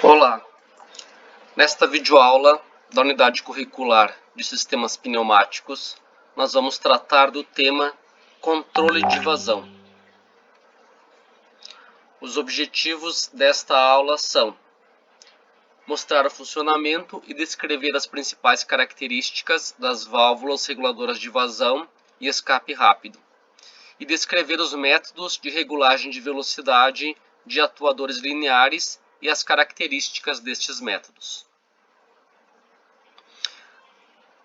Olá! Nesta videoaula da unidade curricular de sistemas pneumáticos, nós vamos tratar do tema controle de vazão. Os objetivos desta aula são mostrar o funcionamento e descrever as principais características das válvulas reguladoras de vazão e escape rápido, e descrever os métodos de regulagem de velocidade de atuadores lineares e as características destes métodos.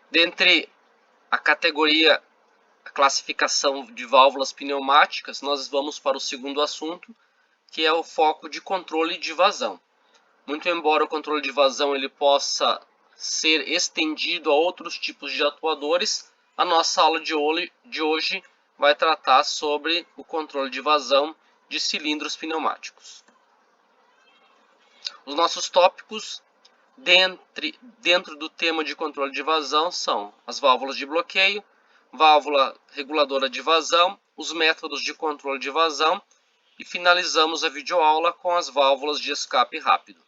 Dentre a classificação de válvulas pneumáticas, nós vamos para o segundo assunto, que é o foco de controle de vazão. Muito embora o controle de vazão ele possa ser estendido a outros tipos de atuadores, a nossa aula de hoje vai tratar sobre o controle de vazão de cilindros pneumáticos. Os nossos tópicos dentro do tema de controle de vazão são as válvulas de bloqueio, válvula reguladora de vazão, os métodos de controle de vazão e finalizamos a videoaula com as válvulas de escape rápido.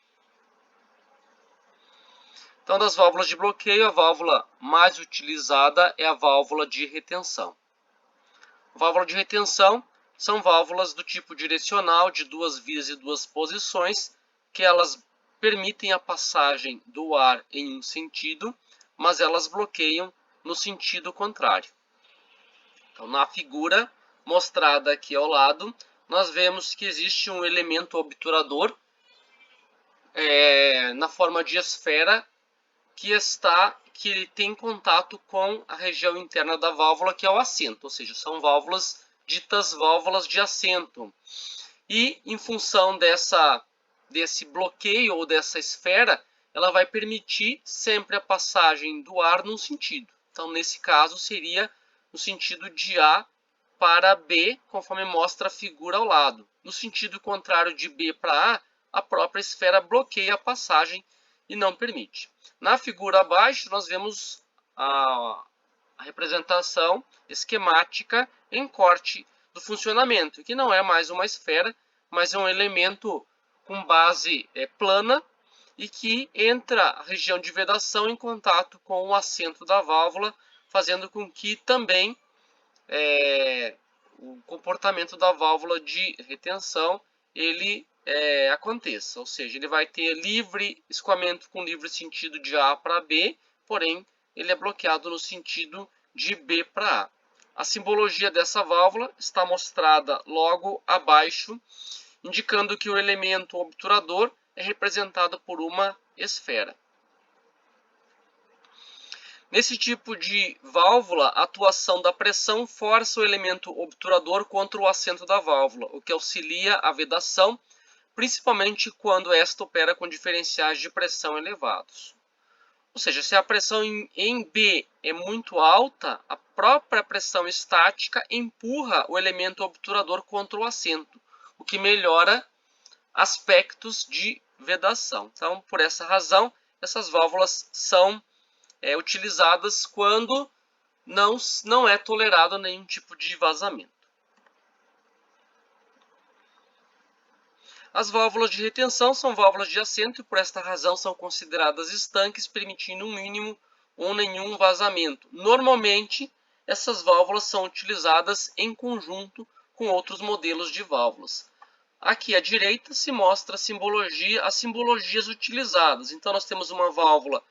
Então, das válvulas de bloqueio, a válvula mais utilizada é a válvula de retenção. Válvula de retenção são válvulas do tipo direcional de duas vias e duas posições, que elas permitem a passagem do ar em um sentido, mas elas bloqueiam no sentido contrário. Então, na figura mostrada aqui ao lado, nós vemos que existe um elemento obturador na forma de esfera que tem contato com a região interna da válvula, que é o assento, ou seja, são válvulas ditas válvulas de assento. E em função desse bloqueio ou dessa esfera, ela vai permitir sempre a passagem do ar num sentido. Então, nesse caso, seria no sentido de A para B, conforme mostra a figura ao lado. No sentido contrário de B para A própria esfera bloqueia a passagem e não permite. Na figura abaixo, nós vemos a representação esquemática em corte do funcionamento, que não é mais uma esfera, mas é um elemento com base plana e que entra a região de vedação em contato com o assento da válvula, fazendo com que também o comportamento da válvula de retenção ele aconteça, ou seja, ele vai ter livre escoamento com livre sentido de A para B, porém ele é bloqueado no sentido de B para A. A simbologia dessa válvula está mostrada logo abaixo, indicando que o elemento obturador é representado por uma esfera. Nesse tipo de válvula, a atuação da pressão força o elemento obturador contra o assento da válvula, o que auxilia a vedação, principalmente quando esta opera com diferenciais de pressão elevados. Ou seja, se a pressão em B é muito alta, a própria pressão estática empurra o elemento obturador contra o assento, o que melhora aspectos de vedação. Então, por essa razão, essas válvulas são utilizadas quando não é tolerado nenhum tipo de vazamento. As válvulas de retenção são válvulas de assento e por esta razão são consideradas estanques, permitindo um mínimo ou nenhum vazamento. Normalmente, essas válvulas são utilizadas em conjunto com outros modelos de válvulas. Aqui à direita se mostra as simbologias utilizadas. Então, nós temos uma válvula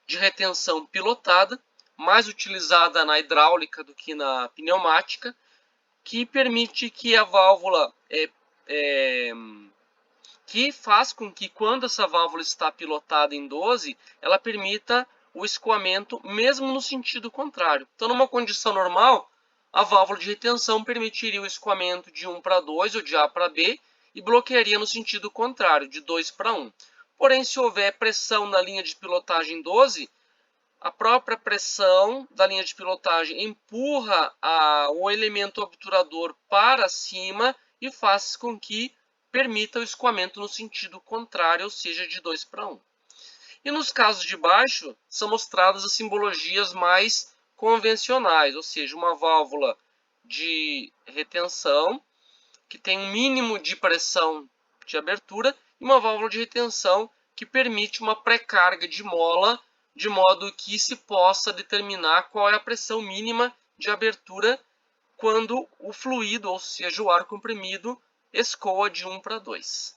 de retenção pilotada, mais utilizada na hidráulica do que na pneumática, que permite que a válvula que faz com que quando essa válvula está pilotada em 12, ela permita o escoamento mesmo no sentido contrário. Então, numa condição normal, a válvula de retenção permitiria o escoamento de 1 para 2 ou de A para B e bloquearia no sentido contrário, de 2 para 1. Porém, se houver pressão na linha de pilotagem 12, a própria pressão da linha de pilotagem empurra o elemento obturador para cima e faz com que permita o escoamento no sentido contrário, ou seja, de 2 para 1. E nos casos de baixo, são mostradas as simbologias mais convencionais, ou seja, uma válvula de retenção, que tem um mínimo de pressão de abertura, e uma válvula de retenção que permite uma pré-carga de mola, de modo que se possa determinar qual é a pressão mínima de abertura quando o fluido, ou seja, o ar comprimido, escoa de 1 para 2.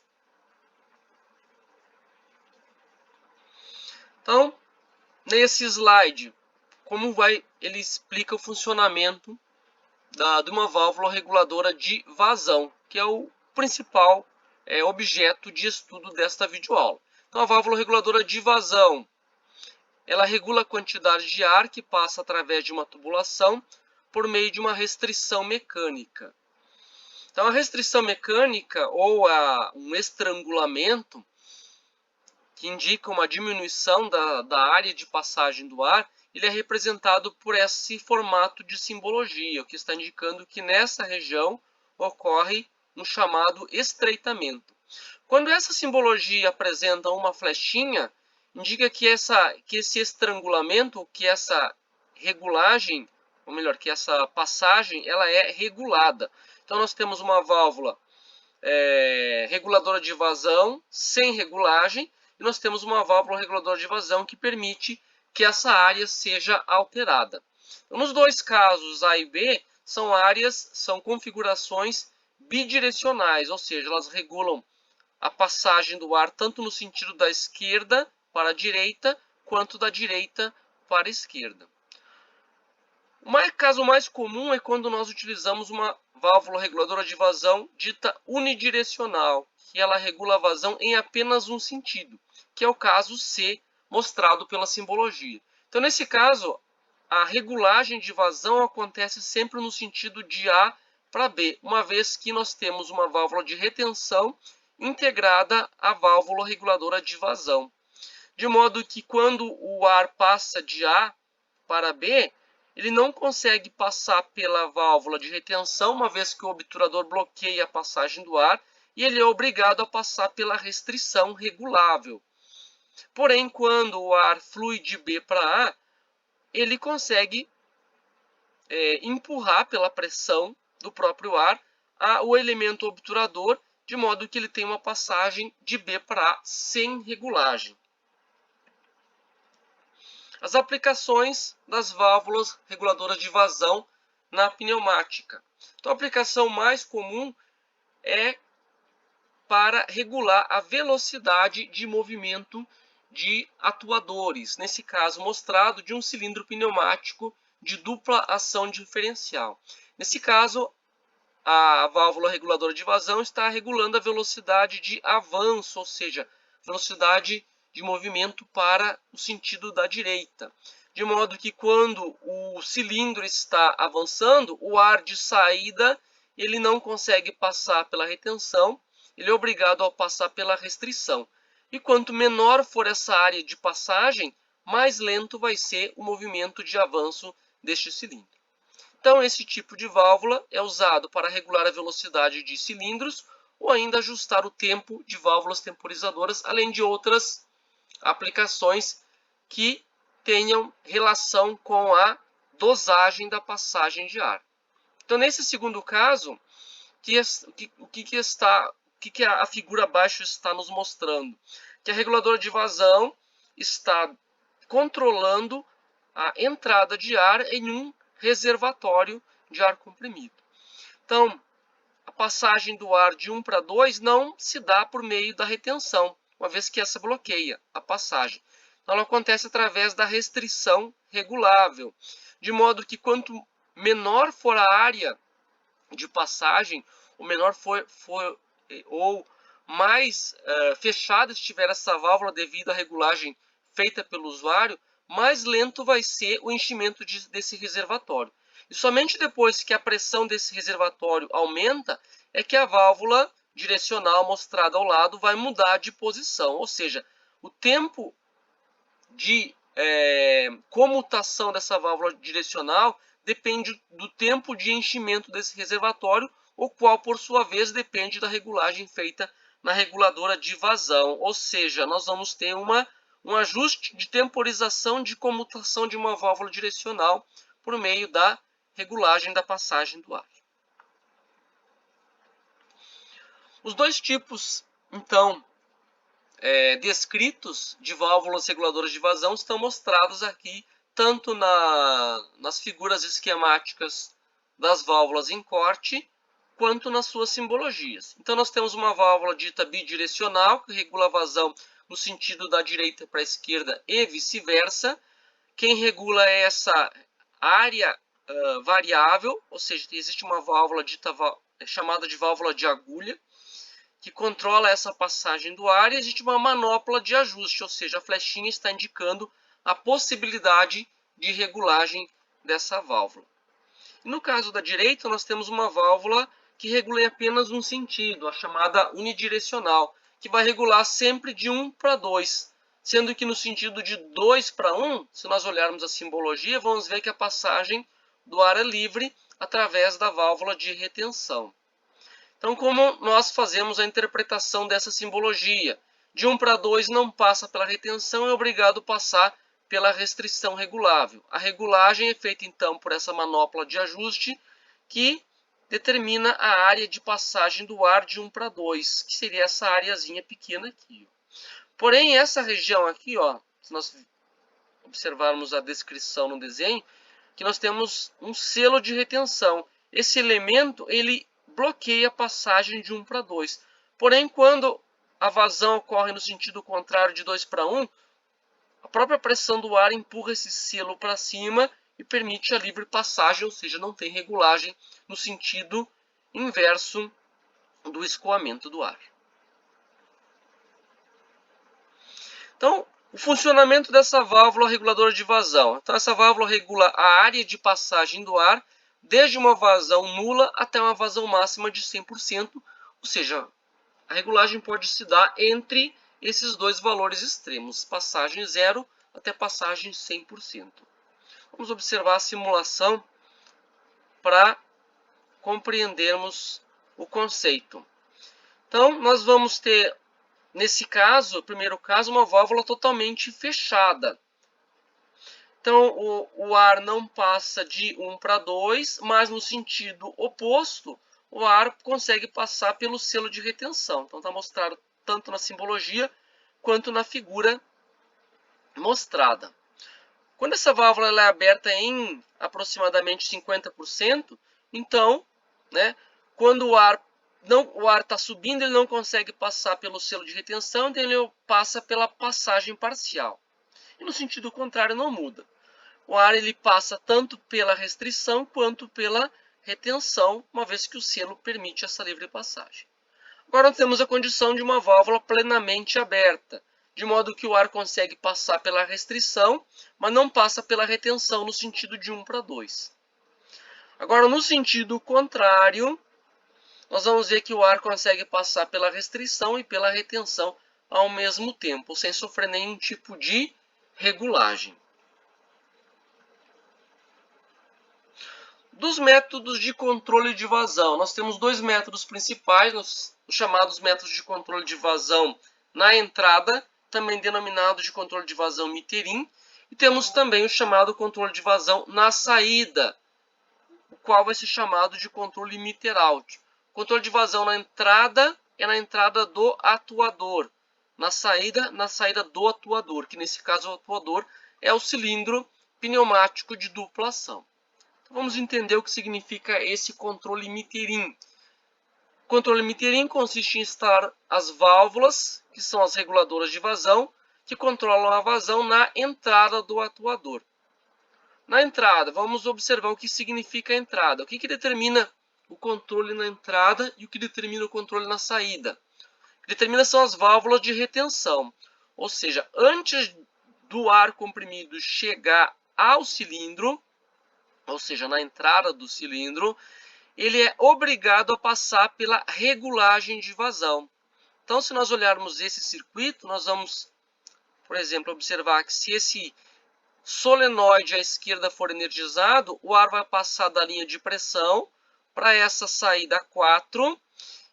Então, nesse slide, ele explica o funcionamento de uma válvula reguladora de vazão, que é o principal objeto de estudo desta videoaula. Então, a válvula reguladora de vazão, ela regula a quantidade de ar que passa através de uma tubulação por meio de uma restrição mecânica. Então, a restrição mecânica ou um estrangulamento, que indica uma diminuição da área de passagem do ar, ele é representado por esse formato de simbologia, o que está indicando que nessa região ocorre um chamado estreitamento. Quando essa simbologia apresenta uma flechinha, indica que esse estrangulamento, que essa regulagem, ou melhor, que essa passagem, ela é regulada. Então, nós temos uma válvula reguladora de vazão sem regulagem, e nós temos uma válvula reguladora de vazão que permite que essa área seja alterada. Então, nos dois casos, A e B, são configurações bidirecionais, ou seja, elas regulam a passagem do ar tanto no sentido da esquerda para a direita, quanto da direita para a esquerda. O caso mais comum é quando nós utilizamos uma válvula reguladora de vazão dita unidirecional, que ela regula a vazão em apenas um sentido, que é o caso C, mostrado pela simbologia. Então, nesse caso, a regulagem de vazão acontece sempre no sentido de A para B, uma vez que nós temos uma válvula de retenção integrada à válvula reguladora de vazão. De modo que quando o ar passa de A para B, ele não consegue passar pela válvula de retenção, uma vez que o obturador bloqueia a passagem do ar, e ele é obrigado a passar pela restrição regulável. Porém, quando o ar flui de B para A, ele consegue empurrar pela pressão do próprio ar o elemento obturador, de modo que ele tem uma passagem de B para A sem regulagem. As aplicações das válvulas reguladoras de vazão na pneumática. Então, a aplicação mais comum é para regular a velocidade de movimento de atuadores, nesse caso mostrado de um cilindro pneumático de dupla ação diferencial. Nesse caso, a válvula reguladora de vazão está regulando a velocidade de avanço, ou seja, velocidade de movimento para o sentido da direita. De modo que quando o cilindro está avançando, o ar de saída ele não consegue passar pela retenção, ele é obrigado a passar pela restrição. E quanto menor for essa área de passagem, mais lento vai ser o movimento de avanço deste cilindro. Então, esse tipo de válvula é usado para regular a velocidade de cilindros ou ainda ajustar o tempo de válvulas temporizadoras, além de outras aplicações que tenham relação com a dosagem da passagem de ar. Então, nesse segundo caso, o que a figura abaixo está nos mostrando? Que a reguladora de vazão está controlando a entrada de ar em um reservatório de ar comprimido. Então, a passagem do ar de 1 para 2 não se dá por meio da retenção, uma vez que essa bloqueia a passagem. Então, ela acontece através da restrição regulável, de modo que quanto menor for a área de passagem, ou mais fechada estiver essa válvula devido à regulagem feita pelo usuário, mais lento vai ser o enchimento desse reservatório. E somente depois que a pressão desse reservatório aumenta, é que a válvula direcional mostrada ao lado vai mudar de posição. Ou seja, o tempo de comutação dessa válvula direcional depende do tempo de enchimento desse reservatório, o qual, por sua vez, depende da regulagem feita na reguladora de vazão. Ou seja, nós vamos ter um ajuste de temporização de comutação de uma válvula direcional por meio da regulagem da passagem do ar. Os dois tipos, então, descritos de válvulas reguladoras de vazão estão mostrados aqui, tanto nas figuras esquemáticas das válvulas em corte, quanto nas suas simbologias. Então, nós temos uma válvula dita bidirecional, que regula a vazão no sentido da direita para a esquerda e vice-versa. Quem regula é essa área variável, ou seja, existe uma válvula dita chamada de válvula de agulha, que controla essa passagem do ar, e existe uma manopla de ajuste, ou seja, a flechinha está indicando a possibilidade de regulagem dessa válvula. E no caso da direita, nós temos uma válvula que regula em apenas um sentido, a chamada unidirecional, que vai regular sempre de 1 para 2, sendo que no sentido de 2 para 1, se nós olharmos a simbologia, vamos ver que a passagem do ar é livre através da válvula de retenção. Então, como nós fazemos a interpretação dessa simbologia? De 1 para 2 não passa pela retenção, é obrigado a passar pela restrição regulável. A regulagem é feita, então, por essa manopla de ajuste, que determina a área de passagem do ar de 1 para 2, que seria essa areazinha pequena aqui. Porém, essa região aqui, ó, se nós observarmos a descrição no desenho, que nós temos um selo de retenção. Esse elemento, ele bloqueia a passagem de 1 para 2. Porém, quando a vazão ocorre no sentido contrário de 2 para 1, a própria pressão do ar empurra esse selo para cima e permite a livre passagem, ou seja, não tem regulagem no sentido inverso do escoamento do ar. Então, o funcionamento dessa válvula reguladora de vazão. Então, essa válvula regula a área de passagem do ar, desde uma vazão nula até uma vazão máxima de 100%, ou seja, a regulagem pode se dar entre esses dois valores extremos, passagem 0 até passagem 100%. Vamos observar a simulação para compreendermos o conceito. Então, nós vamos ter, nesse caso, primeiro caso, uma válvula totalmente fechada. Então, o ar não passa de 1 para 2, mas no sentido oposto, o ar consegue passar pelo selo de retenção. Então, está mostrado tanto na simbologia quanto na figura mostrada. Quando essa válvula ela é aberta em aproximadamente 50%, então, quando o ar está subindo, ele não consegue passar pelo selo de retenção, então ele passa pela passagem parcial. E no sentido contrário não muda. O ar ele passa tanto pela restrição quanto pela retenção, uma vez que o selo permite essa livre passagem. Agora nós temos a condição de uma válvula plenamente aberta, de modo que o ar consegue passar pela restrição, mas não passa pela retenção no sentido de 1 para 2. Agora, no sentido contrário, nós vamos ver que o ar consegue passar pela restrição e pela retenção ao mesmo tempo, sem sofrer nenhum tipo de regulagem. Dos métodos de controle de vazão, nós temos dois métodos principais, os chamados métodos de controle de vazão na entrada, também denominado de controle de vazão Mitterin, e temos também o chamado controle de vazão na saída, o qual vai ser chamado de controle Mitter-Out. O controle de vazão na entrada é na entrada do atuador, na saída do atuador, que nesse caso o atuador é o cilindro pneumático de dupla ação. Vamos entender o que significa esse controle Mitterin. O controle Mitterin consiste em instalar as válvulas, que são as reguladoras de vazão, que controlam a vazão na entrada do atuador. Na entrada, vamos observar o que significa a entrada. O que determina o controle na entrada e o que determina o controle na saída. O que determina são as válvulas de retenção. Ou seja, antes do ar comprimido chegar ao cilindro, ou seja, na entrada do cilindro, ele é obrigado a passar pela regulagem de vazão. Então, se nós olharmos esse circuito, nós vamos, por exemplo, observar que se esse solenoide à esquerda for energizado, o ar vai passar da linha de pressão para essa saída 4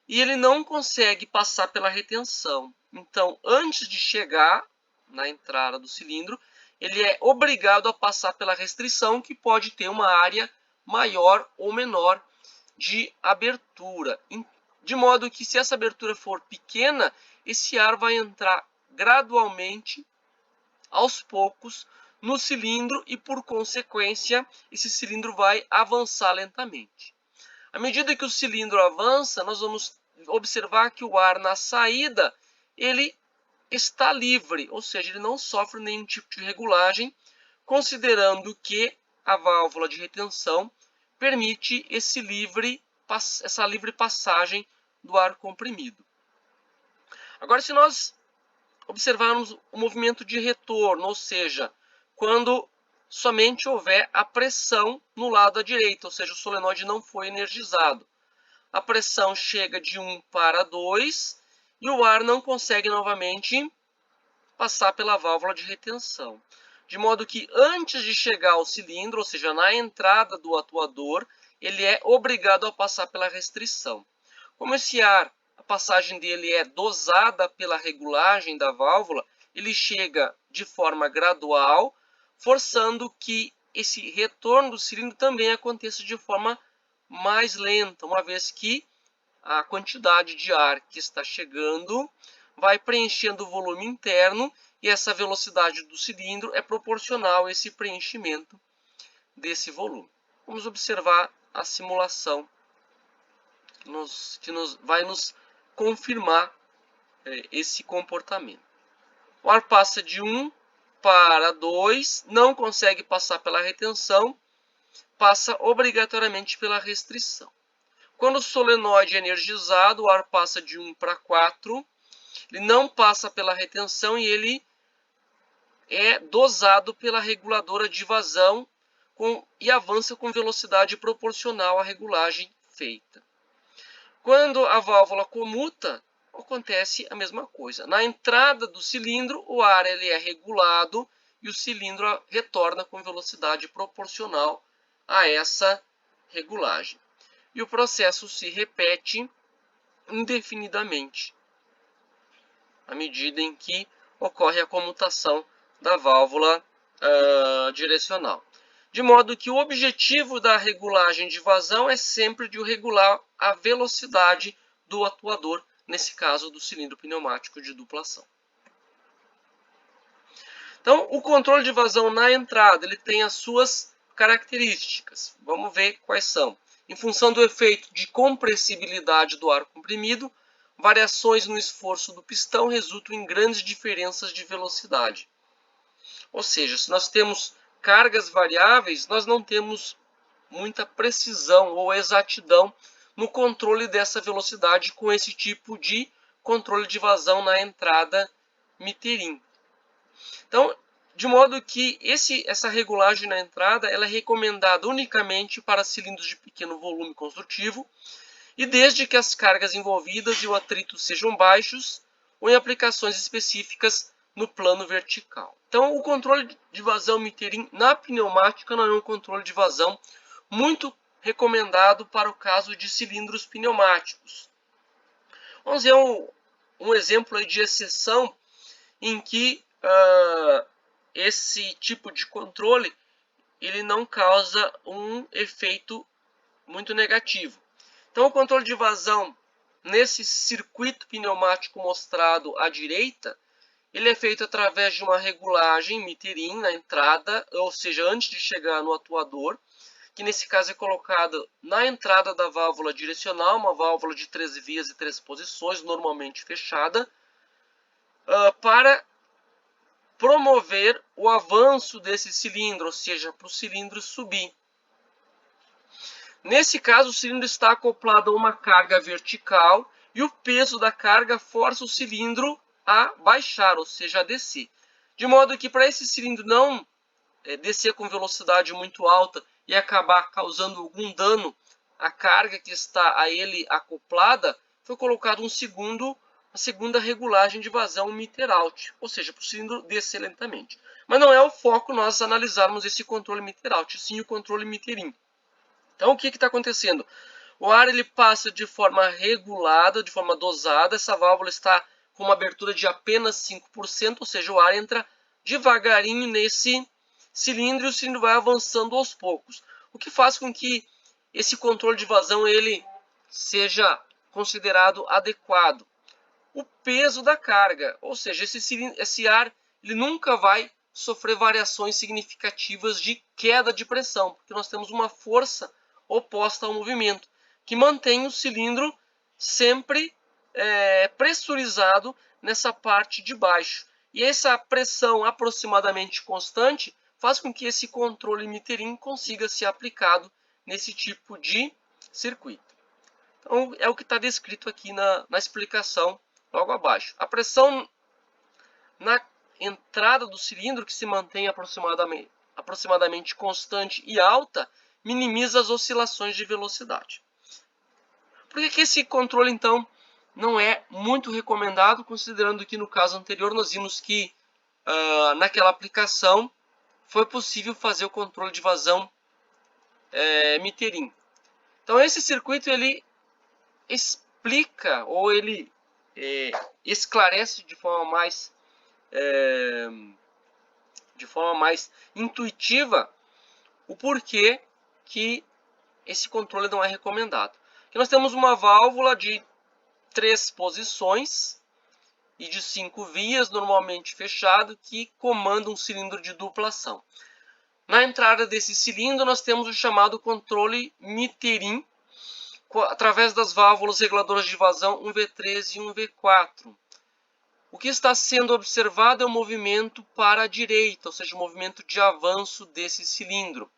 e ele não consegue passar pela retenção. Então, antes de chegar na entrada do cilindro, ele é obrigado a passar pela restrição, que pode ter uma área maior ou menor de abertura. De modo que, se essa abertura for pequena, esse ar vai entrar gradualmente, aos poucos, no cilindro e, por consequência, esse cilindro vai avançar lentamente. À medida que o cilindro avança, nós vamos observar que o ar na saída ele está livre, ou seja, ele não sofre nenhum tipo de regulagem, considerando que a válvula de retenção permite essa livre passagem do ar comprimido. Agora, se nós observarmos o movimento de retorno, ou seja, quando somente houver a pressão no lado à direita, ou seja, o solenoide não foi energizado. A pressão chega de 1 para 2 e o ar não consegue novamente passar pela válvula de retenção. De modo que antes de chegar ao cilindro, ou seja, na entrada do atuador, ele é obrigado a passar pela restrição. Como esse ar, a passagem dele é dosada pela regulagem da válvula, ele chega de forma gradual, forçando que esse retorno do cilindro também aconteça de forma mais lenta, uma vez que a quantidade de ar que está chegando vai preenchendo o volume interno e essa velocidade do cilindro é proporcional a esse preenchimento desse volume. Vamos observar a simulação que vai nos confirmar esse comportamento. O ar passa de 1 para 2, não consegue passar pela retenção, passa obrigatoriamente pela restrição. Quando o solenoide é energizado, o ar passa de 1 para 4, ele não passa pela retenção e ele é dosado pela reguladora de vazão e avança com velocidade proporcional à regulagem feita. Quando a válvula comuta, acontece a mesma coisa. Na entrada do cilindro, o ar ele é regulado e o cilindro retorna com velocidade proporcional a essa regulagem. E o processo se repete indefinidamente, à medida em que ocorre a comutação da válvula direcional. De modo que o objetivo da regulagem de vazão é sempre de regular a velocidade do atuador, nesse caso do cilindro pneumático de duplação. Então, o controle de vazão na entrada ele tem as suas características. Vamos ver quais são. Em função do efeito de compressibilidade do ar comprimido, variações no esforço do pistão resultam em grandes diferenças de velocidade. Ou seja, se nós temos cargas variáveis, nós não temos muita precisão ou exatidão no controle dessa velocidade com esse tipo de controle de vazão na entrada Miterin. Então, de modo que essa regulagem na entrada ela é recomendada unicamente para cilindros de pequeno volume construtivo e desde que as cargas envolvidas e o atrito sejam baixos ou em aplicações específicas no plano vertical. Então, o controle de vazão Miterin na pneumática não é um controle de vazão muito recomendado para o caso de cilindros pneumáticos. Vamos ver um exemplo aí de exceção em que esse tipo de controle ele não causa um efeito muito negativo. Então, o controle de vazão nesse circuito pneumático mostrado à direita, ele é feito através de uma regulagem Miterin na entrada, ou seja, antes de chegar no atuador, que nesse caso é colocada na entrada da válvula direcional, uma válvula de 3 vias e 3 posições, normalmente fechada, para promover o avanço desse cilindro, ou seja, para o cilindro subir. Nesse caso, o cilindro está acoplado a uma carga vertical e o peso da carga força o cilindro a baixar, ou seja, a descer. De modo que para esse cilindro não descer com velocidade muito alta e acabar causando algum dano à carga que está a ele acoplada, foi colocado uma segunda regulagem de vazão meter-out, ou seja, para o cilindro descer lentamente. Mas não é o foco nós analisarmos esse controle meter-out, sim o controle Miterin. Então, o que está acontecendo? O ar ele passa de forma regulada, de forma dosada. Essa válvula está com uma abertura de apenas 5%, ou seja, o ar entra devagarinho nesse cilindro e o cilindro vai avançando aos poucos. O que faz com que esse controle de vazão ele seja considerado adequado. o peso da carga, ou seja, esse ar ele nunca vai sofrer variações significativas de queda de pressão, porque nós temos uma força oposta ao movimento, que mantém o cilindro sempre pressurizado nessa parte de baixo. E essa pressão aproximadamente constante faz com que esse controle Mitterrand consiga ser aplicado nesse tipo de circuito. Então, é o que está descrito aqui na explicação logo abaixo. A pressão na entrada do cilindro, que se mantém aproximadamente constante e alta, minimiza as oscilações de velocidade. Por que esse controle, então, não é muito recomendado, considerando que no caso anterior nós vimos que naquela aplicação foi possível fazer o controle de vazão Mitterrand. Então esse circuito ele explica ou ele esclarece de forma mais intuitiva o porquê que esse controle não é recomendado. Aqui nós temos uma válvula de 3 posições e de 5 vias, normalmente fechado, que comanda um cilindro de dupla ação. Na entrada desse cilindro nós temos o chamado controle Mitterrand, através das válvulas reguladoras de vazão 1V3 e 1V4. O que está sendo observado é o movimento para a direita, ou seja, o movimento de avanço desse cilindro.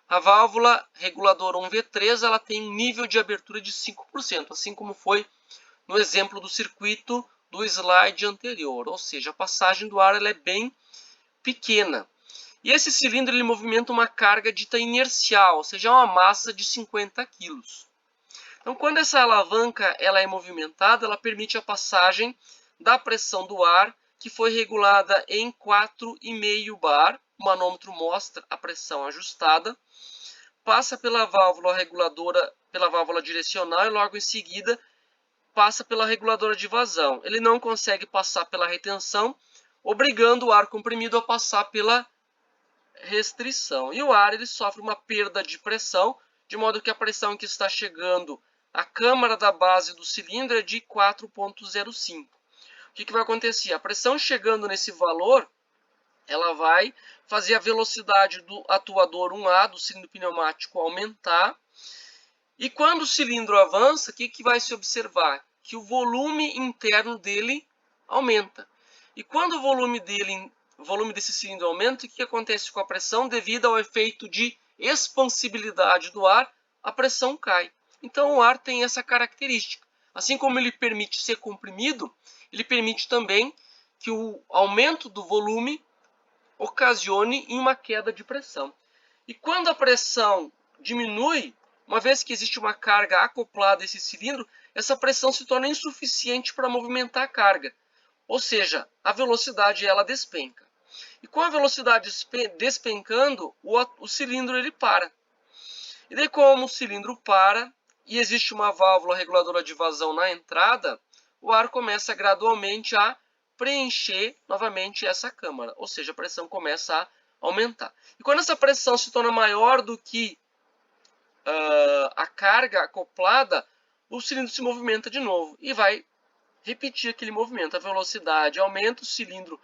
A válvula reguladora 1V3 ela tem um nível de abertura de 5%, assim como foi no exemplo do circuito do slide anterior, ou seja, a passagem do ar ela é bem pequena. E esse cilindro ele movimenta uma carga dita inercial, ou seja, uma massa de 50 kg. Então, quando essa alavanca ela é movimentada, ela permite a passagem da pressão do ar, que foi regulada em 4,5 bar. O manômetro mostra a pressão ajustada. Passa pela válvula reguladora, pela válvula direcional e logo em seguida passa pela reguladora de vazão. Ele não consegue passar pela retenção, obrigando o ar comprimido a passar pela restrição. E o ar ele sofre uma perda de pressão, de modo que a pressão que está chegando à câmara da base do cilindro é de 4,05. O que vai acontecer? A pressão chegando nesse valor, ela vai fazer a velocidade do atuador 1A, do cilindro pneumático, aumentar. E quando o cilindro avança, o que vai se observar? Que o volume interno dele aumenta. E quando o volume desse cilindro aumenta, o que acontece com a pressão? Devido ao efeito de expansibilidade do ar, a pressão cai. Então o ar tem essa característica. Assim como ele permite ser comprimido, ele permite também que o aumento do volume ocasione uma queda de pressão. E quando a pressão diminui, uma vez que existe uma carga acoplada a esse cilindro, essa pressão se torna insuficiente para movimentar a carga. Ou seja, a velocidade ela despenca. E com a velocidade despencando, o cilindro ele para. E daí como o cilindro para e existe uma válvula reguladora de vazão na entrada, o ar começa gradualmente a preencher novamente essa câmara, ou seja, a pressão começa a aumentar. E quando essa pressão se torna maior do que a carga acoplada, o cilindro se movimenta de novo e vai repetir aquele movimento. A velocidade aumenta, o cilindro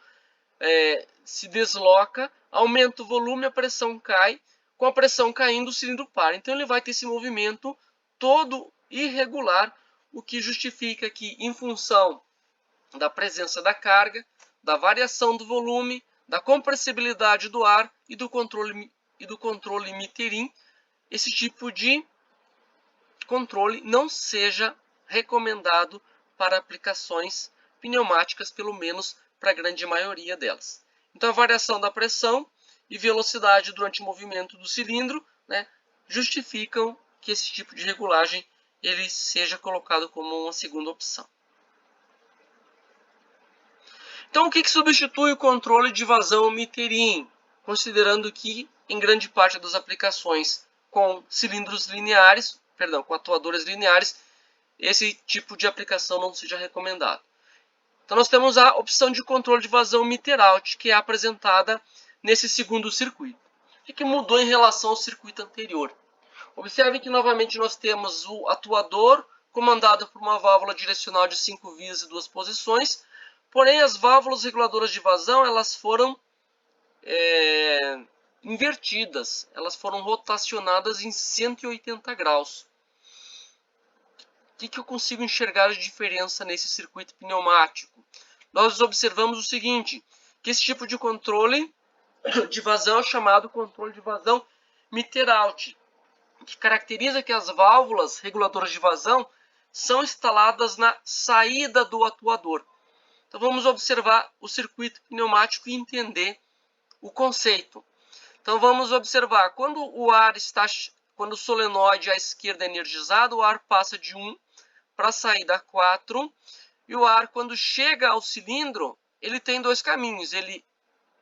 se desloca, aumenta o volume, a pressão cai. Com a pressão caindo, o cilindro para. Então ele vai ter esse movimento todo irregular, o que justifica que, em função da presença da carga, da variação do volume, da compressibilidade do ar e do controle Mitterrand, esse tipo de controle não seja recomendado para aplicações pneumáticas, pelo menos para a grande maioria delas. Então a variação da pressão e velocidade durante o movimento do cilindro, justificam que esse tipo de regulagem ele seja colocado como uma segunda opção. Então o que substitui o controle de vazão Mitterrand? Considerando que em grande parte das aplicações com cilindros lineares, com atuadores lineares, esse tipo de aplicação não seja recomendado. Então nós temos a opção de controle de vazão Mitterrand, que é apresentada nesse segundo circuito. O que mudou em relação ao circuito anterior? Observe que novamente nós temos o atuador comandada por uma válvula direcional de 5 vias e 2 posições. Porém, as válvulas reguladoras de vazão elas foram invertidas, elas foram rotacionadas em 180 graus. O que eu consigo enxergar de diferença nesse circuito pneumático? Nós observamos o seguinte, que esse tipo de controle de vazão é chamado controle de vazão meter-out, que caracteriza que as válvulas reguladoras de vazão são instaladas na saída do atuador. Então vamos observar o circuito pneumático e entender o conceito. Então vamos observar, quando o solenoide à esquerda é energizado, o ar passa de 1 para a saída 4, e o ar, quando chega ao cilindro, ele tem dois caminhos. Ele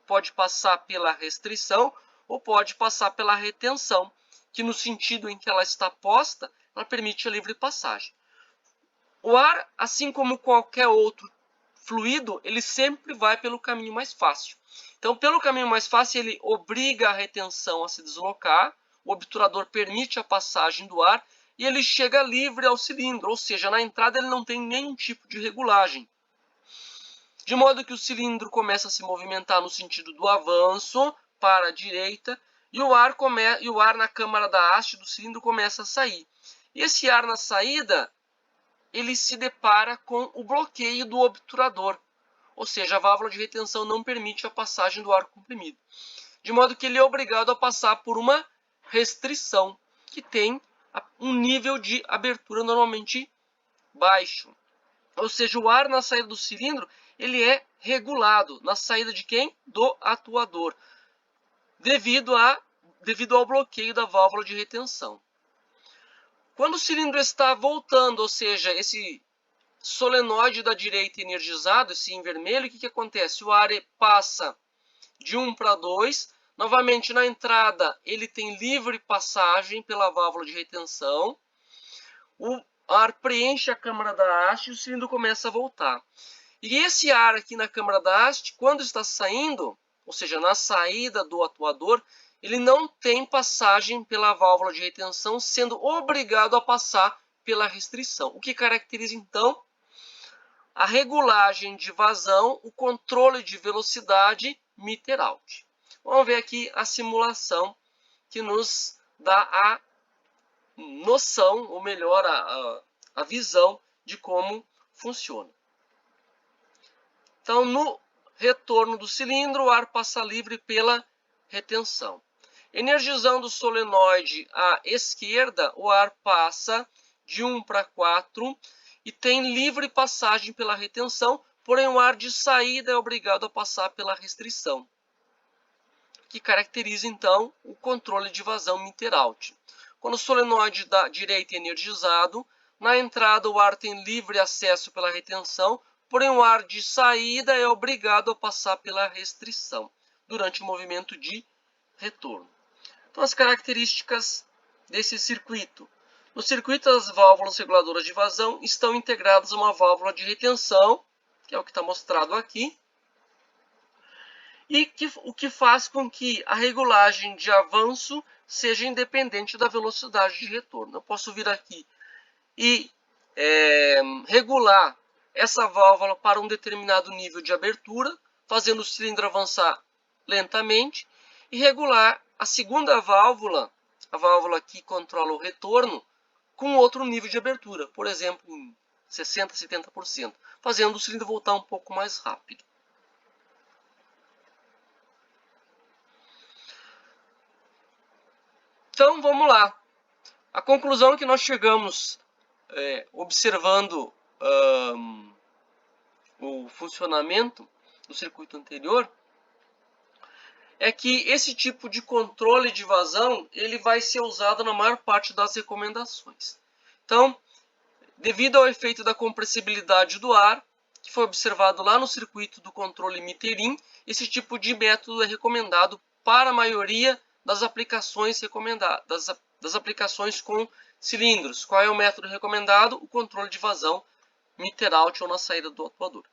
pode passar pela restrição ou pode passar pela retenção, que no sentido em que ela está posta, ela permite a livre passagem. O ar, assim como qualquer outro fluido, ele sempre vai pelo caminho mais fácil. Então, pelo caminho mais fácil, ele obriga a retenção a se deslocar, o obturador permite a passagem do ar e ele chega livre ao cilindro, ou seja, na entrada ele não tem nenhum tipo de regulagem. De modo que o cilindro começa a se movimentar no sentido do avanço para a direita e o ar na câmara da haste do cilindro começa a sair. E esse ar na saída, ele se depara com o bloqueio do obturador, ou seja, a válvula de retenção não permite a passagem do ar comprimido. De modo que ele é obrigado a passar por uma restrição, que tem um nível de abertura normalmente baixo. Ou seja, o ar na saída do cilindro ele é regulado. Na saída de quem? Do atuador, devido ao bloqueio da válvula de retenção. Quando o cilindro está voltando, ou seja, esse solenoide da direita energizado, esse em vermelho, o que acontece? O ar passa de 1 para 2. Novamente, na entrada, ele tem livre passagem pela válvula de retenção. O ar preenche a câmara da haste e o cilindro começa a voltar. E esse ar aqui na câmara da haste, quando está saindo, ou seja, na saída do atuador, ele não tem passagem pela válvula de retenção, sendo obrigado a passar pela restrição. O que caracteriza, então, a regulagem de vazão, o controle de velocidade meter-out. Vamos ver aqui a simulação que nos dá a noção, ou melhor, a visão de como funciona. Então, no retorno do cilindro, o ar passa livre pela retenção. Energizando o solenoide à esquerda, o ar passa de 1 para 4 e tem livre passagem pela retenção, porém o ar de saída é obrigado a passar pela restrição, que caracteriza então o controle de vazão meter-out. Quando o solenoide da direita é energizado, na entrada o ar tem livre acesso pela retenção, porém o ar de saída é obrigado a passar pela restrição durante o movimento de retorno. Então, as características desse circuito. No circuito, as válvulas reguladoras de vazão estão integradas a uma válvula de retenção, que é o que está mostrado aqui, e o que faz com que a regulagem de avanço seja independente da velocidade de retorno. Eu posso vir aqui e regular essa válvula para um determinado nível de abertura, fazendo o cilindro avançar lentamente, e regular a segunda válvula, a válvula que controla o retorno, com outro nível de abertura, por exemplo, em 60%, 70%, fazendo o cilindro voltar um pouco mais rápido. Então, vamos lá. A conclusão que nós chegamos observando o funcionamento do circuito anterior é que esse tipo de controle de vazão ele vai ser usado na maior parte das recomendações. Então, devido ao efeito da compressibilidade do ar, que foi observado lá no circuito do controle meter-in, esse tipo de método é recomendado para a maioria das aplicações recomendadas, das aplicações com cilindros. Qual é o método recomendado? O controle de vazão meter-out ou na saída do atuador.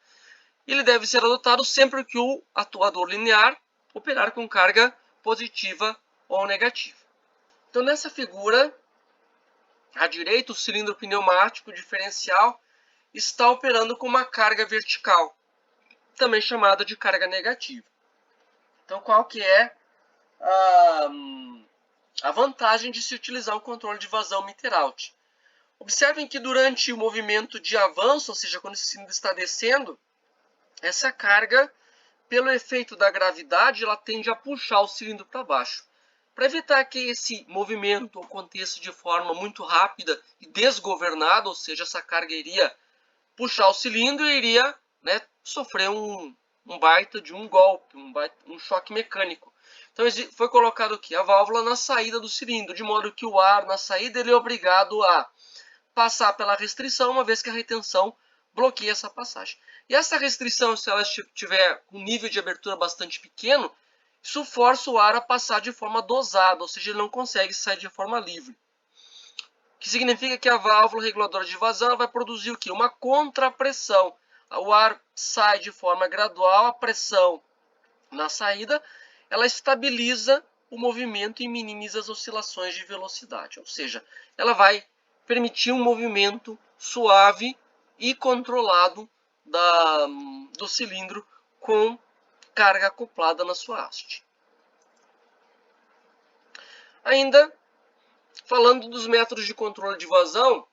Ele deve ser adotado sempre que o atuador linear operar com carga positiva ou negativa. Então, nessa figura, À direita, o cilindro pneumático diferencial está operando com uma carga vertical, também chamada de carga negativa. Então, qual que é a vantagem de se utilizar um controle de vazão meter-out? Observem que durante o movimento de avanço, ou seja, quando esse cilindro está descendo, essa carga, pelo efeito da gravidade, ela tende a puxar o cilindro para baixo. Para evitar que esse movimento aconteça de forma muito rápida e desgovernada, ou seja, essa carga iria puxar o cilindro e iria, né, sofrer um baita de um golpe, um choque mecânico. Então foi colocado aqui a válvula na saída do cilindro, de modo que o ar na saída ele é obrigado a passar pela restrição, uma vez que a retenção bloqueia essa passagem. E essa restrição, se ela tiver um nível de abertura bastante pequeno, isso força o ar a passar de forma dosada, ou seja, ele não consegue sair de forma livre. O que significa que a válvula reguladora de vazão vai produzir o quê? Uma contrapressão. O ar sai de forma gradual, a pressão na saída, ela estabiliza o movimento e minimiza as oscilações de velocidade. Ou seja, ela vai permitir um movimento suave e controlado do cilindro com carga acoplada na sua haste. Ainda falando dos métodos de controle de vazão,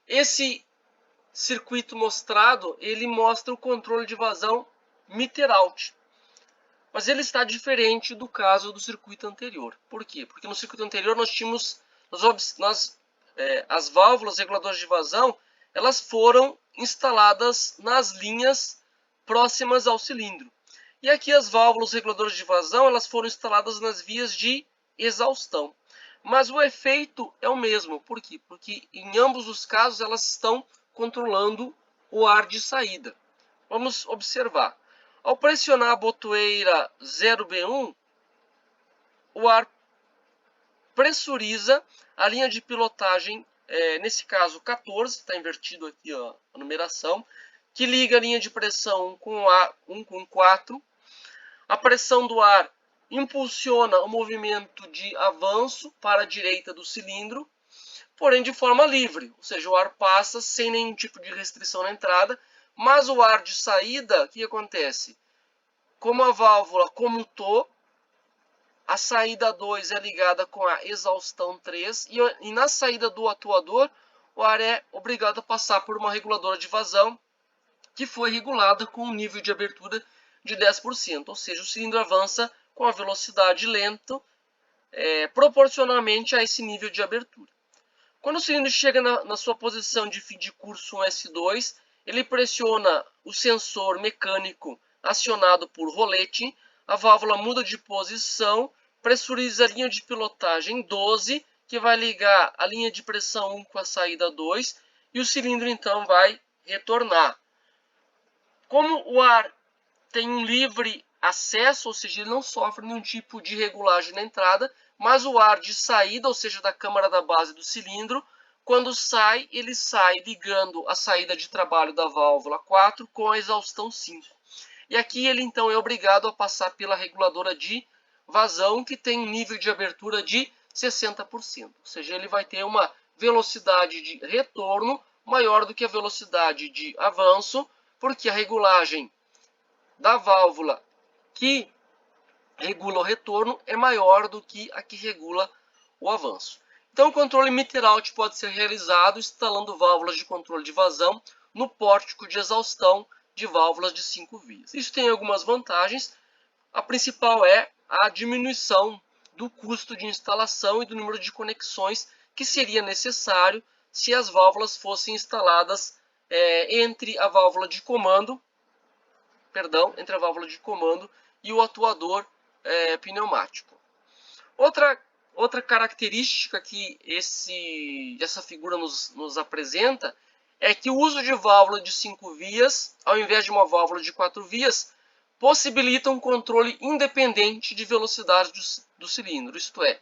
esse circuito mostrado, ele mostra o controle de vazão meter-out. Mas ele está diferente do caso do circuito anterior. Por quê? Porque no circuito anterior nós tínhamos as válvulas reguladoras de vazão, elas foram instaladas nas linhas próximas ao cilindro. E aqui as válvulas reguladoras de vazão, elas foram instaladas nas vias de exaustão. Mas o efeito é o mesmo. Por quê? Porque em ambos os casos elas estão controlando o ar de saída. Vamos observar. Ao pressionar a botoeira 0B1, o ar pressuriza a linha de pilotagem, nesse caso 14, está invertido aqui ó, a numeração, que liga a linha de pressão 1 com 4. A pressão do ar impulsiona o movimento de avanço para a direita do cilindro, porém de forma livre, ou seja, o ar passa sem nenhum tipo de restrição na entrada, mas o ar de saída, o que acontece? Como a válvula comutou, a saída 2 é ligada com a exaustão 3 e na saída do atuador, o ar é obrigado a passar por uma reguladora de vazão que foi regulada com um nível de abertura de 10%, ou seja, o cilindro avança com a velocidade lenta, proporcionalmente a esse nível de abertura. Quando o cilindro chega na sua posição de fim de curso 1S2, ele pressiona o sensor mecânico acionado por rolete, a válvula muda de posição, pressuriza a linha de pilotagem 12, que vai ligar a linha de pressão 1 com a saída 2, e o cilindro então vai retornar. Como o ar tem um livre acesso, ou seja, ele não sofre nenhum tipo de regulagem na entrada, mas o ar de saída, ou seja, da câmara da base do cilindro, quando sai, ele sai ligando a saída de trabalho da válvula 4 com a exaustão 5. E aqui ele então é obrigado a passar pela reguladora de vazão, que tem um nível de abertura de 60%. Ou seja, ele vai ter uma velocidade de retorno maior do que a velocidade de avanço, porque a regulagem da válvula que regula o retorno é maior do que a que regula o avanço. Então, o controle meter-out pode ser realizado instalando válvulas de controle de vazão no pórtico de exaustão de válvulas de 5 vias. Isso tem algumas vantagens. A principal é a diminuição do custo de instalação e do número de conexões que seria necessário se as válvulas fossem instaladas entre a válvula de comando e o atuador pneumático. Outra característica que essa figura nos apresenta é que o uso de válvula de 5 vias, ao invés de uma válvula de 4 vias, possibilita um controle independente de velocidade do cilindro. Isto é,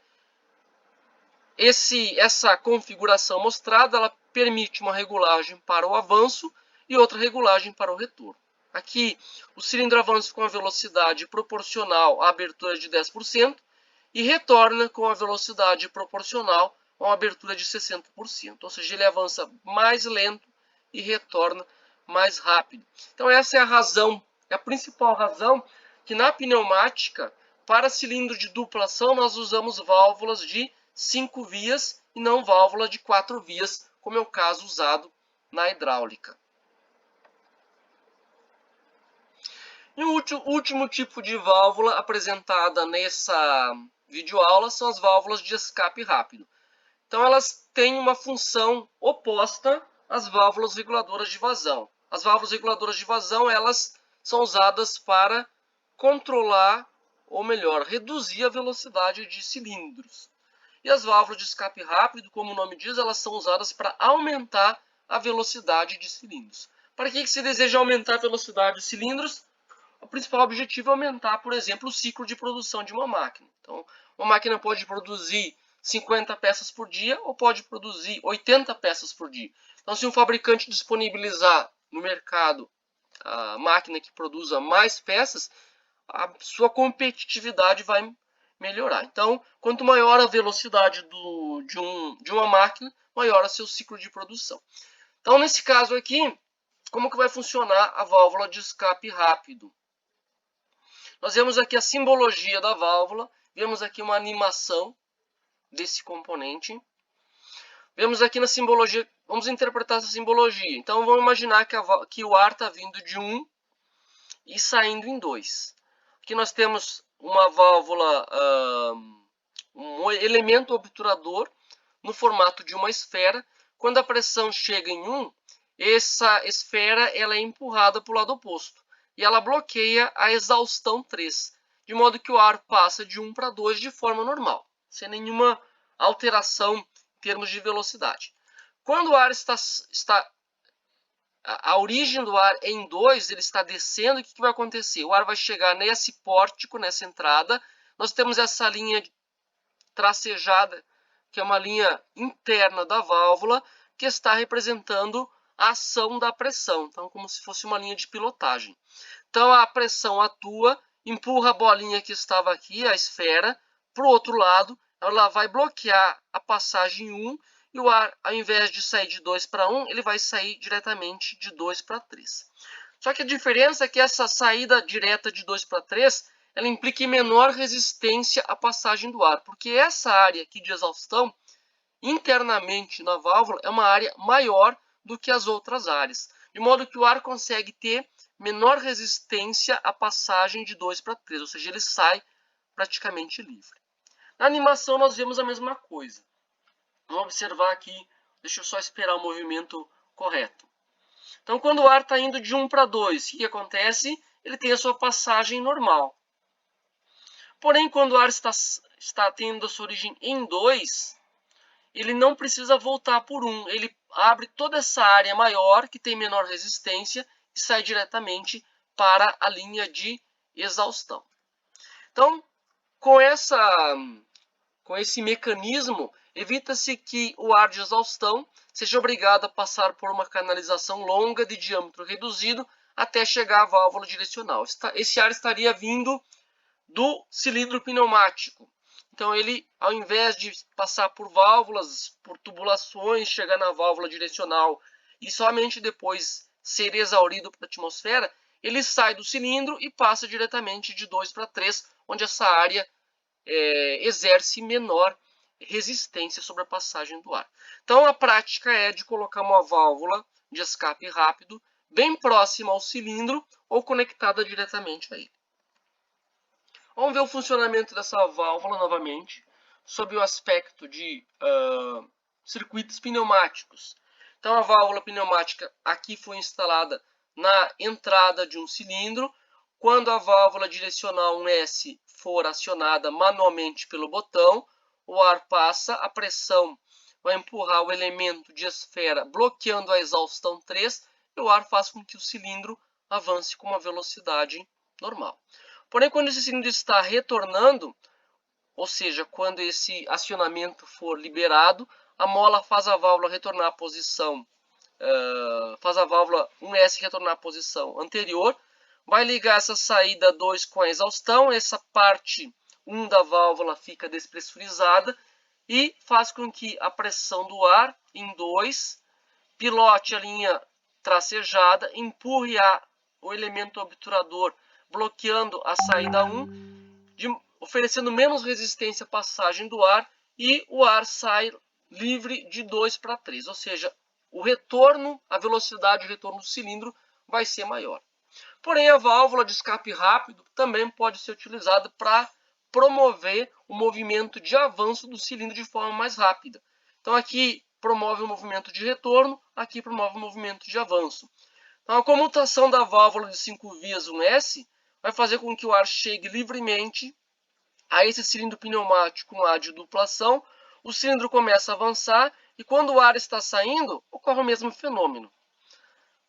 essa configuração mostrada ela permite uma regulagem para o avanço e outra regulagem para o retorno. Aqui, o cilindro avança com a velocidade proporcional à abertura de 10% e retorna com a velocidade proporcional uma abertura de 60%, ou seja, ele avança mais lento e retorna mais rápido. Então essa é a razão, é a principal razão que na pneumática, para cilindro de dupla ação, nós usamos válvulas de 5 vias e não válvula de 4 vias, como é o caso usado na hidráulica. E o último tipo de válvula apresentada nessa videoaula são as válvulas de escape rápido. Então elas têm uma função oposta às válvulas reguladoras de vazão. As válvulas reguladoras de vazão, elas são usadas para controlar, ou melhor, reduzir a velocidade de cilindros. E as válvulas de escape rápido, como o nome diz, elas são usadas para aumentar a velocidade de cilindros. Para que se deseja aumentar a velocidade de cilindros? O principal objetivo é aumentar, por exemplo, o ciclo de produção de uma máquina. Então, uma máquina pode produzir 50 peças por dia ou pode produzir 80 peças por dia. Então, se um fabricante disponibilizar no mercado a máquina que produza mais peças, a sua competitividade vai melhorar. Então, quanto maior a velocidade de uma máquina, maior é o seu ciclo de produção. Então, nesse caso aqui, como que vai funcionar a válvula de escape rápido? Nós vemos aqui a simbologia da válvula, vemos aqui uma animação desse componente. Vemos aqui na simbologia, vamos interpretar essa simbologia. Então vamos imaginar que o ar está vindo de 1 e saindo em 2. Aqui nós temos uma válvula, um elemento obturador no formato de uma esfera. Quando a pressão chega em 1, essa esfera ela é empurrada para o lado oposto. E ela bloqueia a exaustão 3, de modo que o ar passa de 1 para 2 de forma normal, sem nenhuma alteração em termos de velocidade. Quando o ar a origem do ar é em 2, ele está descendo, o que vai acontecer? O ar vai chegar nesse pórtico, nessa entrada, nós temos essa linha tracejada, que é uma linha interna da válvula, que está representando a ação da pressão, então como se fosse uma linha de pilotagem. Então a pressão atua, empurra a bolinha que estava aqui, a esfera, para o outro lado, ela vai bloquear a passagem 1, e o ar, ao invés de sair de 2 para 1, ele vai sair diretamente de 2 para 3. Só que a diferença é que essa saída direta de 2 para 3, ela implica em menor resistência à passagem do ar, porque essa área aqui de exaustão, internamente na válvula, é uma área maior do que as outras áreas, de modo que o ar consegue ter menor resistência à passagem de 2 para 3, ou seja, ele sai praticamente livre. Na animação nós vemos a mesma coisa. Vamos observar aqui, deixa eu só esperar o movimento correto. Então, quando o ar está indo de 1 para 2, o que acontece? Ele tem a sua passagem normal. Porém, quando o ar está tendo a sua origem em 2, ele não precisa voltar por 1. Ele abre toda essa área maior, que tem menor resistência, e sai diretamente para a linha de exaustão. Então, com esse mecanismo, evita-se que o ar de exaustão seja obrigado a passar por uma canalização longa de diâmetro reduzido até chegar à válvula direcional. Esse ar estaria vindo do cilindro pneumático. Então ele, ao invés de passar por válvulas, por tubulações, chegar na válvula direcional e somente depois ser exaurido para a atmosfera, ele sai do cilindro e passa diretamente de 2 para 3, onde essa área exerce menor resistência sobre a passagem do ar. Então a prática é de colocar uma válvula de escape rápido bem próxima ao cilindro ou conectada diretamente a ele. Vamos ver o funcionamento dessa válvula novamente, sob o aspecto de circuitos pneumáticos. Então a válvula pneumática aqui foi instalada na entrada de um cilindro. Quando a válvula direcional 1S for acionada manualmente pelo botão, o ar passa, a pressão vai empurrar o elemento de esfera bloqueando a exaustão 3 e o ar faz com que o cilindro avance com uma velocidade normal. Porém, quando esse cilindro está retornando, ou seja, quando esse acionamento for liberado, a mola faz a válvula retornar à posição, faz a válvula 1S retornar à posição anterior, vai ligar essa saída 2 com a exaustão, essa parte 1 da válvula fica despressurizada e faz com que a pressão do ar em 2 pilote a linha tracejada, empurre o elemento obturador, bloqueando a saída 1, oferecendo menos resistência à passagem do ar, e o ar sai livre de 2 para 3, ou seja, o retorno, a velocidade de retorno do cilindro vai ser maior. Porém, a válvula de escape rápido também pode ser utilizada para promover o movimento de avanço do cilindro de forma mais rápida. Então aqui promove o movimento de retorno, aqui promove o movimento de avanço. Então a comutação da válvula de 5 vias 1S vai fazer com que o ar chegue livremente a esse cilindro pneumático com A de duplação, o cilindro começa a avançar e quando o ar está saindo, ocorre o mesmo fenômeno.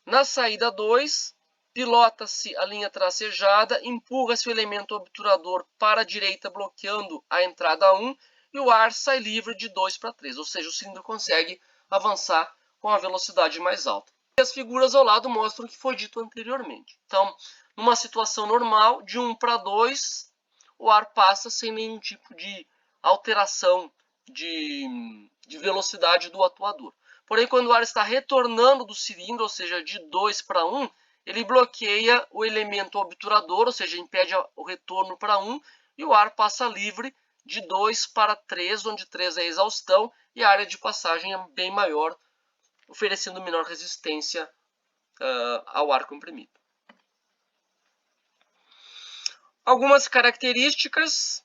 Na saída 2, pilota-se a linha tracejada, empurra-se o elemento obturador para a direita, bloqueando a entrada 1, e o ar sai livre de 2 para 3, ou seja, o cilindro consegue avançar com a velocidade mais alta. E as figuras ao lado mostram o que foi dito anteriormente. Então, numa situação normal, de 1 para 2, o ar passa sem nenhum tipo de alteração de velocidade do atuador. Porém, quando o ar está retornando do cilindro, ou seja, de 2 para 1, ele bloqueia o elemento obturador, ou seja, impede o retorno para 1, e o ar passa livre de 2 para 3, onde 3 é a exaustão, e a área de passagem é bem maior, oferecendo menor resistência ao ar comprimido. Algumas características.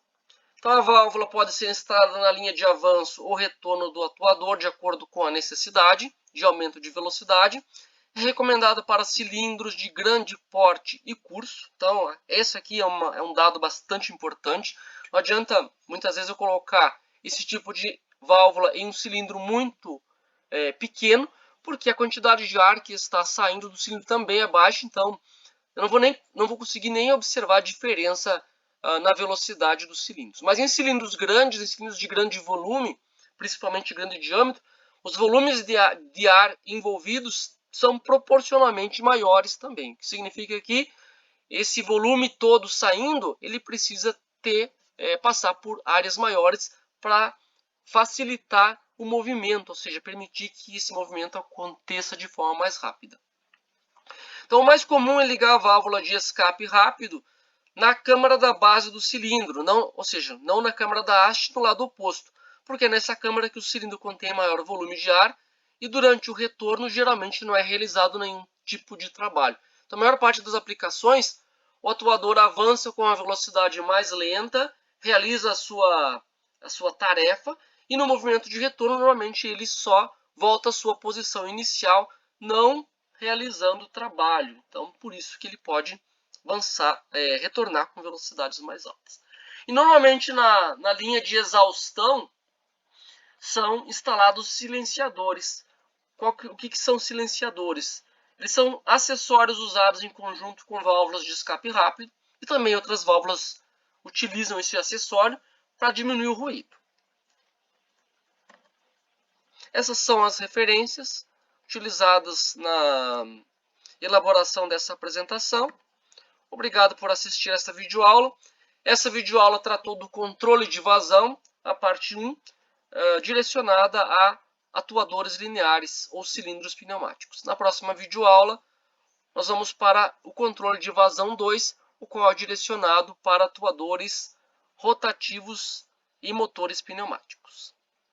Então, a válvula pode ser instalada na linha de avanço ou retorno do atuador, de acordo com a necessidade de aumento de velocidade. É recomendado para cilindros de grande porte e curso. Então, esse aqui é um dado bastante importante. Não adianta, muitas vezes, eu colocar esse tipo de válvula em um cilindro muito pequeno, porque a quantidade de ar que está saindo do cilindro também é baixa. Então, eu não vou conseguir nem observar a diferença na velocidade dos cilindros. Mas em cilindros grandes, em cilindros de grande volume, principalmente de grande diâmetro, os volumes de ar envolvidos são proporcionalmente maiores também. O que significa que esse volume todo saindo, ele precisa passar por áreas maiores para facilitar o movimento, ou seja, permitir que esse movimento aconteça de forma mais rápida. Então, o mais comum é ligar a válvula de escape rápido na câmara da base do cilindro, ou seja, não na câmara da haste no lado oposto, porque é nessa câmara que o cilindro contém maior volume de ar e durante o retorno geralmente não é realizado nenhum tipo de trabalho. Então, a maior parte das aplicações, o atuador avança com a velocidade mais lenta, realiza a sua tarefa e no movimento de retorno normalmente ele só volta à sua posição inicial, não realizando o trabalho. Então, por isso que ele pode retornar com velocidades mais altas. E normalmente na linha de exaustão são instalados silenciadores. O que são silenciadores? Eles são acessórios usados em conjunto com válvulas de escape rápido e também outras válvulas utilizam esse acessório para diminuir o ruído. Essas são as referências utilizadas na elaboração dessa apresentação. Obrigado por assistir essa videoaula. Essa videoaula tratou do controle de vazão, a parte 1, direcionada a atuadores lineares ou cilindros pneumáticos. Na próxima videoaula, nós vamos para o controle de vazão 2, o qual é direcionado para atuadores rotativos e motores pneumáticos.